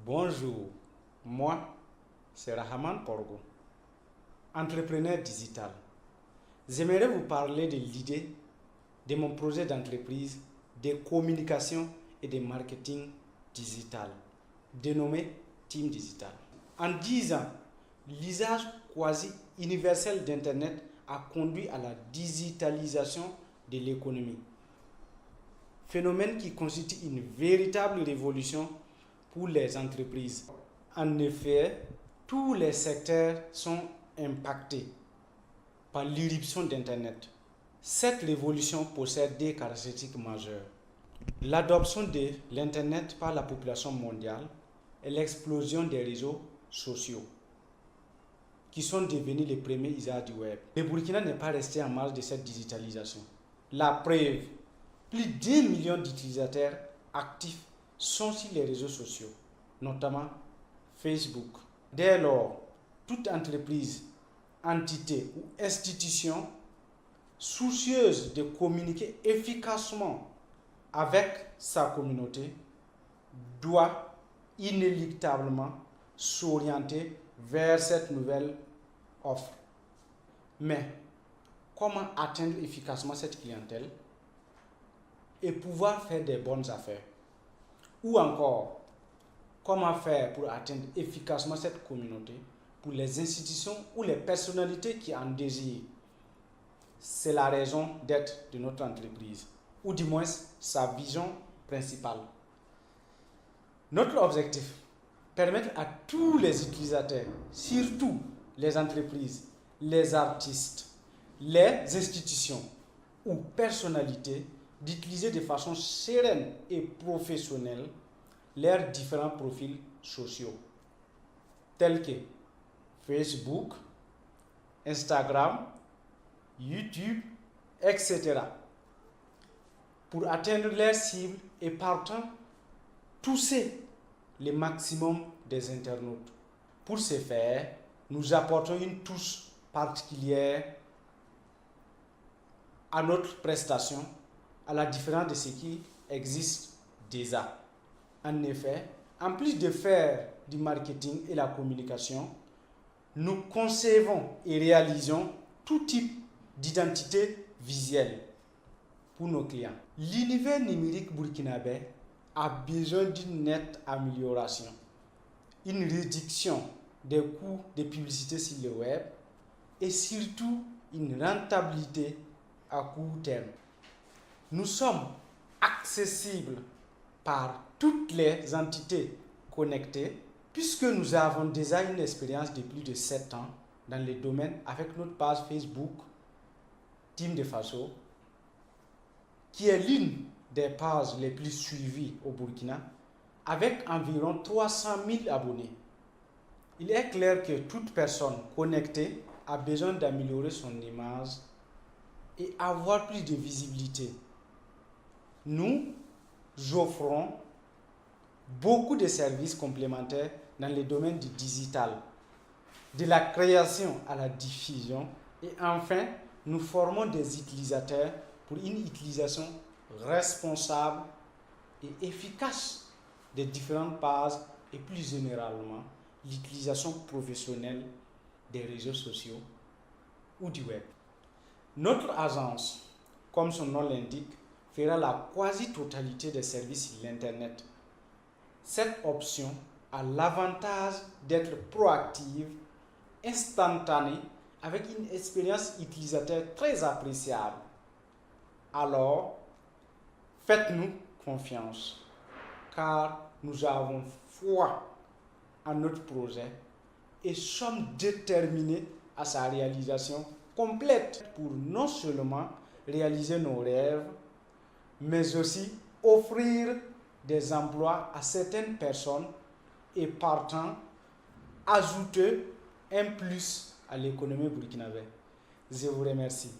Bonjour, moi c'est Rahman Porgo, entrepreneur digital. J'aimerais vous parler de l'idée de mon projet d'entreprise de communication et de marketing digital, dénommé Team Digital. En 10 ans, l'usage quasi universel d'Internet a conduit à la digitalisation de l'économie, phénomène qui constitue une véritable révolution pour les entreprises. En effet, tous les secteurs sont impactés par l'irruption d'Internet. Cette révolution possède des caractéristiques majeures. L'adoption de l'Internet par la population mondiale et l'explosion des réseaux sociaux, qui sont devenus les premiers usages du web. Le Burkina n'est pas resté en marge de cette digitalisation. La preuve, plus d'1 million d'utilisateurs actifs sont sur les réseaux sociaux, notamment Facebook. Dès lors, toute entreprise, entité ou institution soucieuse de communiquer efficacement avec sa communauté doit inéluctablement s'orienter vers cette nouvelle offre. Mais comment atteindre efficacement cette clientèle et pouvoir faire des bonnes affaires? Ou encore, comment faire pour atteindre efficacement cette communauté pour les institutions ou les personnalités qui en désirent? C'est la raison d'être de notre entreprise, ou du moins sa vision principale. Notre objectif, permettre à tous les utilisateurs, surtout les entreprises, les artistes, les institutions ou personnalités, d'utiliser de façon sereine et professionnelle leurs différents profils sociaux, tels que Facebook, Instagram, YouTube, etc., pour atteindre leurs cibles et partant toucher le maximum des internautes. Pour ce faire, nous apportons une touche particulière à notre prestation, à la différence de ce qui existe déjà. En effet, en plus de faire du marketing et la communication, nous concevons et réalisons tout type d'identité visuelle pour nos clients. L'univers numérique burkinabé a besoin d'une nette amélioration, une réduction des coûts de publicité sur le web et surtout une rentabilité à court terme. Nous sommes accessibles par toutes les entités connectées puisque nous avons déjà une expérience de plus de 7 ans dans le domaine avec notre page Facebook Team de Faso, qui est l'une des pages les plus suivies au Burkina, avec environ 300 000 abonnés. Il est clair que toute personne connectée a besoin d'améliorer son image et avoir plus de visibilité. Nous offrons beaucoup de services complémentaires dans le domaine du digital, de la création à la diffusion, et enfin, nous formons des utilisateurs pour une utilisation responsable et efficace des différentes pages et plus généralement l'utilisation professionnelle des réseaux sociaux ou du web. Notre agence, comme son nom l'indique, fera la quasi-totalité des services sur l'Internet. Cette option a l'avantage d'être proactive, instantanée, avec une expérience utilisateur très appréciable. Alors, faites-nous confiance, car nous avons foi en notre projet et sommes déterminés à sa réalisation complète pour non seulement réaliser nos rêves, mais aussi offrir des emplois à certaines personnes et partant ajouter un plus à l'économie burkinabé. Je vous remercie.